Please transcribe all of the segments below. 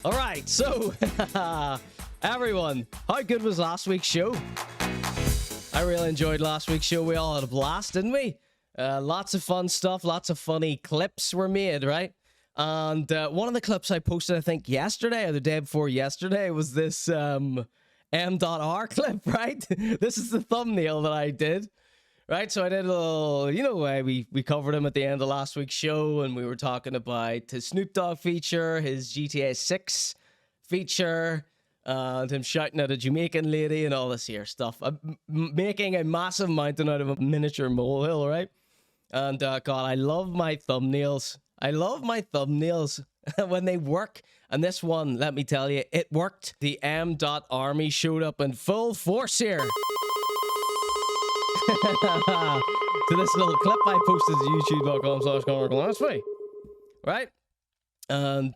All right, so everyone, how good was last week's show? I really enjoyed last week's show. We all had a blast, didn't we? Lots of fun stuff, lots of funny clips were made, right? And one of the clips I posted, I think yesterday or the day before yesterday, was this M.R clip, right? This is the thumbnail that I did. Right, so I did a little, you know, we covered him at the end of last week's show, and we were talking about his Snoop Dogg feature, his GTA 6 feature, and him shouting at a Jamaican lady and all this here stuff. Making a massive mountain out of a miniature molehill, right? And God, I love my thumbnails. I love my thumbnails when they work. And this one, let me tell you, it worked. The M.Army showed up in full force here. To this little clip I posted to youtube.com/conorg.show, right? And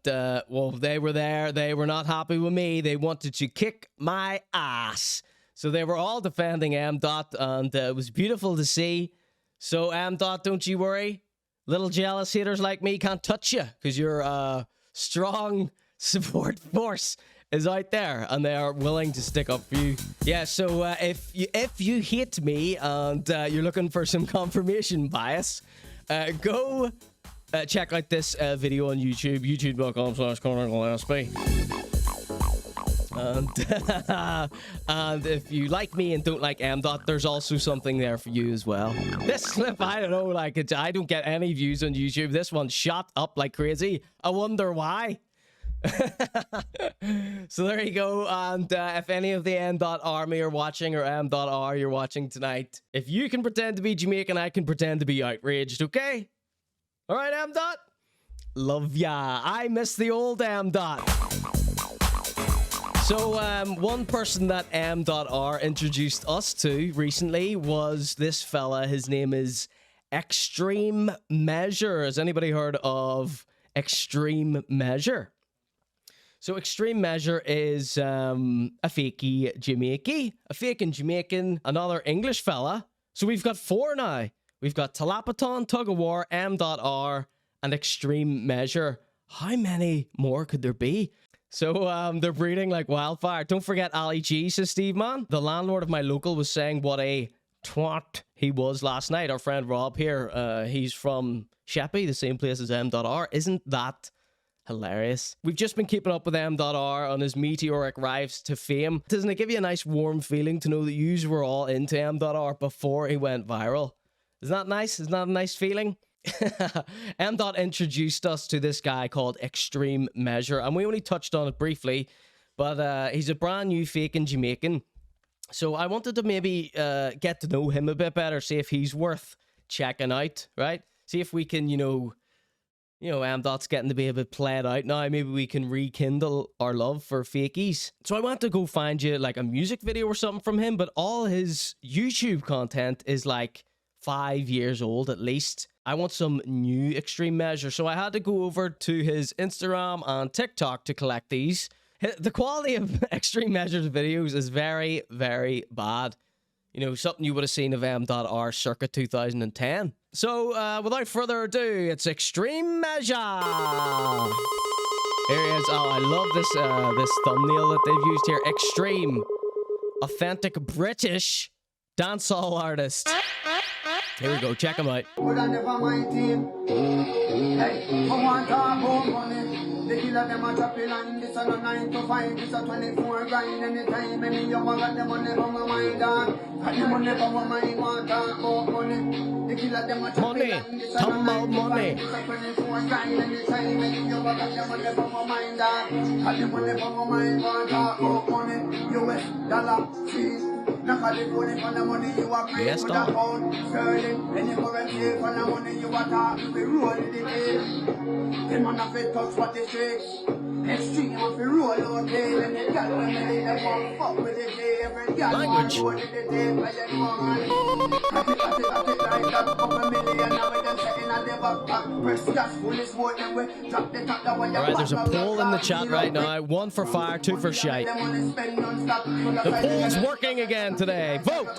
well, they were there. They were not happy with me. They wanted to kick my ass. So they were all defending M. And it was beautiful to see. So M. Don't you worry. Little jealous haters like me can't touch you, because your strong support force is out there, and they are willing to stick up for you. Yeah, so if you hate me and you're looking for some confirmation bias, go check out this video on YouTube, youtube.com/conorg.show. And if you like me and don't like M. There's also something there for you as well. This clip, I don't know, like I don't get any views on YouTube. This one shot up like crazy. I wonder why. So there you go. And if any of the M.Army are watching, or M.R you're watching tonight, if you can pretend to be Jamaican, I can pretend to be outraged, okay? All right, M. Love ya. I miss the old M. So one person that M.R introduced us to recently was this fella. His name is Xtreme Measure. Has anybody heard of Xtreme Measure? So Xtreme Measure is a Fakin Jamaican, another English fella. So we've got four now. We've got Talapaton, Tug of War, M.R, and Xtreme Measure. How many more could there be? So they're breeding like wildfire. Don't forget Ali G, says Steve Man. The landlord of my local was saying what a twat he was last night. Our friend Rob here, he's from Sheppey, the same place as M.R. Isn't that hilarious? We've just been keeping up with M.R on his meteoric rise to fame. Doesn't it give you a nice warm feeling to know that yous were all into M.R before he went viral? Isn't that nice? Isn't that a nice feeling? M. introduced us to this guy called Xtreme Measure, and we only touched on it briefly, but he's a brand new Fakin Jamaican. So I wanted to maybe get to know him a bit better, see if he's worth checking out, right? See if we can, you know, M. Getting to be a bit played out now. Maybe we can rekindle our love for fakies. So I want to go find you like a music video or something from him, but all his YouTube content is like 5 years old at least. I want some new Xtreme Measure. So I had to go over to his Instagram and TikTok to collect these. The quality of Xtreme Measure's videos is very, very bad. You know, something you would have seen of M.R circa 2010. So, without further ado, it's Xtreme Measure. Here he is. Oh, I love this thumbnail that they've used here. Xtreme. Authentic British dancehall artist. Here we go. Check him out. The killer them a chopping and this a no 9 to 5, this a 24 grind anytime. Any young man got the money from my mind dog. Got the money from my mind, want talk about money. The killer them a chopping and this a no 9 to 5, this a 24 grind anytime. Any young man got the money from my mind dog. Got the money from my mind, want talk about money. US dollar, cheese. Now California for the money you are paying with a pound sterling. Any currency for the money you are talking, we roll the game. Them on a fit touch what they say. Extreme if we roll out there, and the girl when they them fuck with the day. Every girl want to with the day, but they know man. I take like that, couple million, now we them setting at the backpack. Press gas, full is more than we drop the top that when you Alright, there's a poll in the chat right now. 1 for fire, 2 for shite. The poll's working again today. Vote!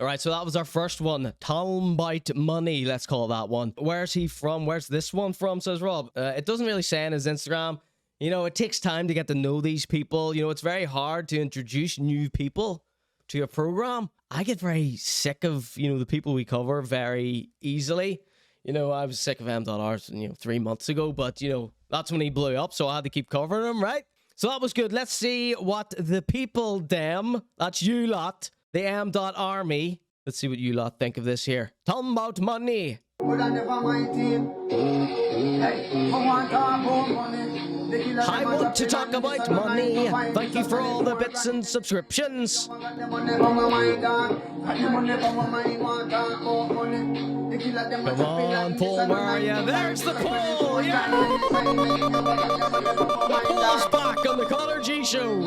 All right, so that was our first one. Talmbite Money, let's call that one. Where's he from? Where's this one from, says Rob. It doesn't really say in his Instagram. You know, it takes time to get to know these people. You know, it's very hard to introduce new people to your program. I get very sick of, you know, the people we cover very easily. You know, I was sick of M.R, 3 months ago, but, you know, that's when he blew up, so I had to keep covering him, right? So that was good. Let's see what the people, that's you lot, the M.Army. Let's see what you lot think of this here. Talmbite Money. I want to talk about money. Thank you for all the bits and subscriptions. Come on, Paul, where are you? There's the poll, yeah! The poll's back on the Conor G show.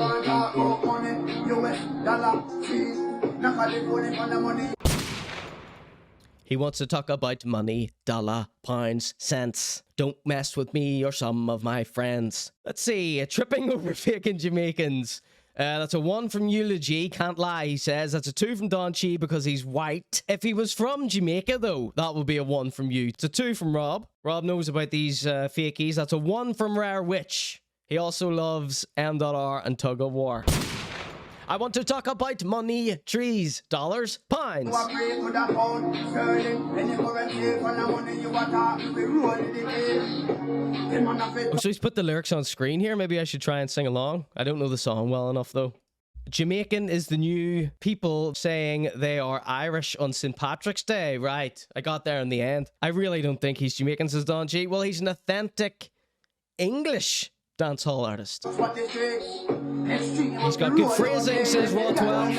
He wants to talk about money, dollar, pounds, cents. Don't mess with me or some of my friends. Let's see, tripping over Fakin Jamaicans. That's a 1 from Eulogy, can't lie, he says. That's a 2 from Don Chi because he's white. If he was from Jamaica, though, that would be a 1 from you. It's a 2 from Rob. Rob knows about these fakies. That's a 1 from Rare Witch. He also loves M.R and Tug of War. I want to talk about money, trees, dollars, pounds. Oh, so he's put the lyrics on screen here. Maybe I should try and sing along. I don't know the song well enough, though. Jamaican is the new people saying they are Irish on St. Patrick's Day. Right. I got there in the end. I really don't think he's Jamaican, says Don G. Well, he's an authentic English dancehall artist. He's got good phrasing, says Raw 12.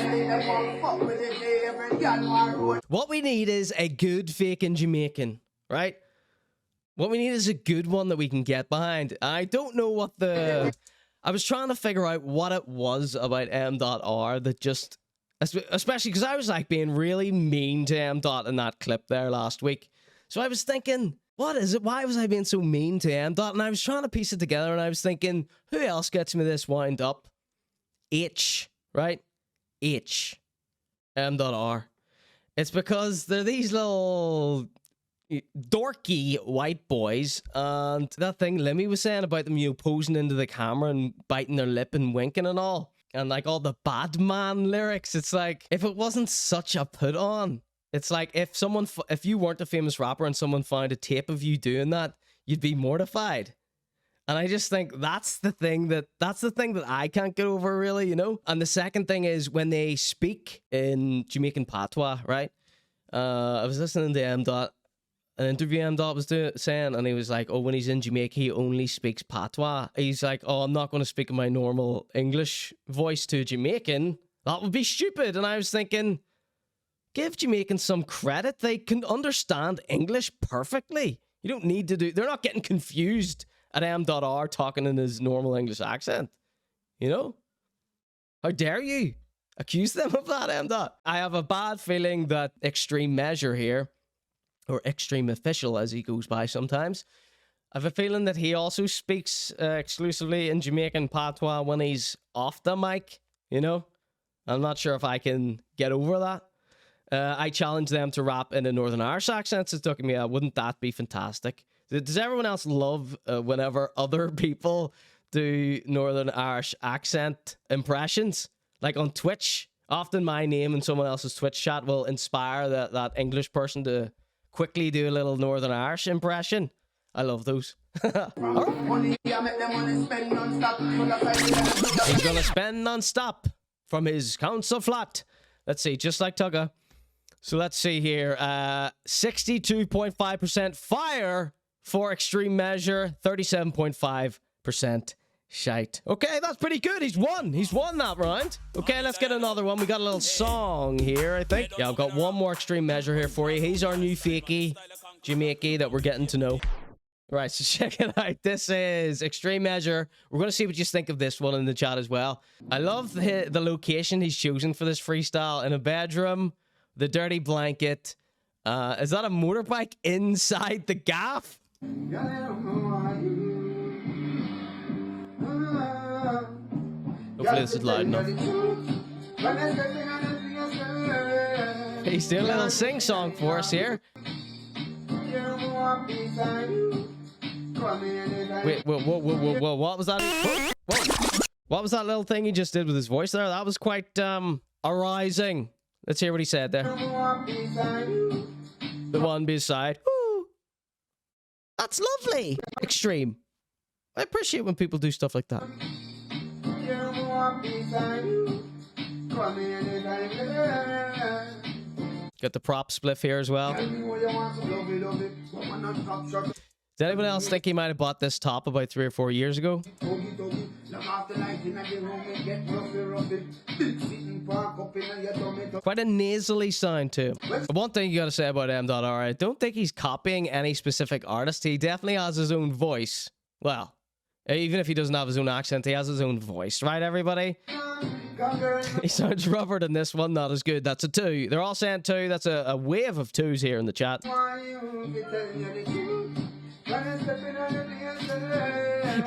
What we need is a good Fakin Jamaican, right? What we need is a good one that we can get behind. I don't know what the... I was trying to figure out what it was about M.R that just... Especially because I was like being really mean to M. in that clip there last week. So I was thinking... What is it? Why was I being so mean to M. And I was trying to piece it together, and I was thinking, who else gets me this wind up? H, right? H. M.R. It's because they're these little dorky white boys, and that thing Lemmy was saying about them, you know, posing into the camera and biting their lip and winking and all, and like all the bad man lyrics. It's like, if it wasn't such a put on, it's like if you weren't a famous rapper and someone found a tape of you doing that, you'd be mortified. And I just think that's the thing that I can't get over, really, you know? And the second thing is when they speak in Jamaican patois, right? I was listening to an interview M. was saying, and he was like, oh, when he's in Jamaica, he only speaks patois. He's like, oh, I'm not going to speak in my normal English voice to a Jamaican. That would be stupid. And I was thinking... Give Jamaicans some credit. They can understand English perfectly. You don't need to do... They're not getting confused at M.R talking in his normal English accent. You know? How dare you accuse them of that, M. I have a bad feeling that Xtreme Measure here, or Xtreme Official as he goes by sometimes, I have a feeling that he also speaks exclusively in Jamaican patois when he's off the mic. You know? I'm not sure if I can get over that. I challenge them to rap in a Northern Irish accent. It's talking me, wouldn't that be fantastic? Does everyone else love whenever other people do Northern Irish accent impressions? Like on Twitch, often my name and someone else's Twitch chat will inspire that English person to quickly do a little Northern Irish impression. I love those. He's gonna spend non-stop from his council flat. Let's see, just like Tugga. So let's see here. 62.5% fire for Xtreme Measure. 37.5% shite. Okay, that's pretty good. He's won. He's won that round. Okay, let's get another one. We got a little song here, I think. Yeah, I've got one more Xtreme Measure here for you. He's our new fakie, Jamaican, that we're getting to know. Right, so check it out. This is Xtreme Measure. We're going to see what you think of this one in the chat as well. I love the location he's chosen for this freestyle. In a bedroom, the dirty blanket. Is that a motorbike inside the gaff? Hopefully this is loud enough. He's doing a little sing-song for us here. Wait, whoa, what was that? Whoa. What was that little thing he just did with his voice there? That was quite, arising. Let's hear what he said there. The one beside. Woo. That's lovely. Extreme. I appreciate when people do stuff like that. Got the prop spliff here as well. Does anyone else think he might have bought this top about 3 or 4 years ago? Quite a nasally sound too. One thing you gotta say about M.R, I don't think he's copying any specific artist. He definitely has his own voice. Well, even if he doesn't have his own accent, he has his own voice, right, everybody? He sounds rubbered in this one, not as good. That's a 2. They're all saying 2. That's a wave of 2s here in the chat.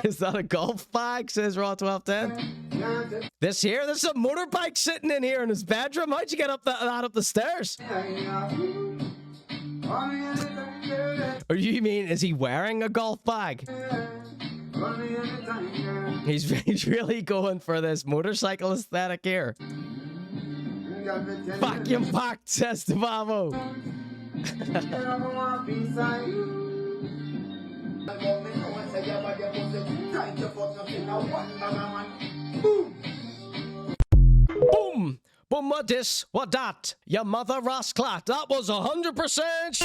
Is that a golf bag? Says Raw 1210. This is a motorbike sitting in here in his bedroom. How'd you get up that up the stairs? Or you mean, is he wearing a golf bag? He's really going for this motorcycle aesthetic here. Vacuum packed, says the Bavo. Boom! Boom, what this? What that? Your mother rasclat. That was 100%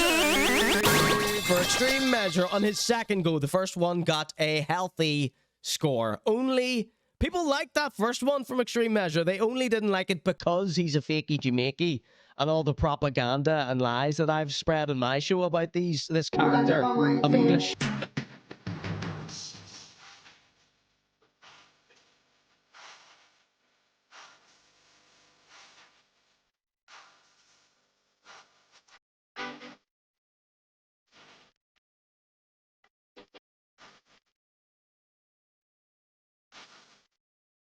for Xtreme Measure on his second go. The first one got a healthy score. Only people liked that first one from Xtreme Measure. They only didn't like it because he's a fakey Jamaican and all the propaganda and lies that I've spread on my show about this character of English.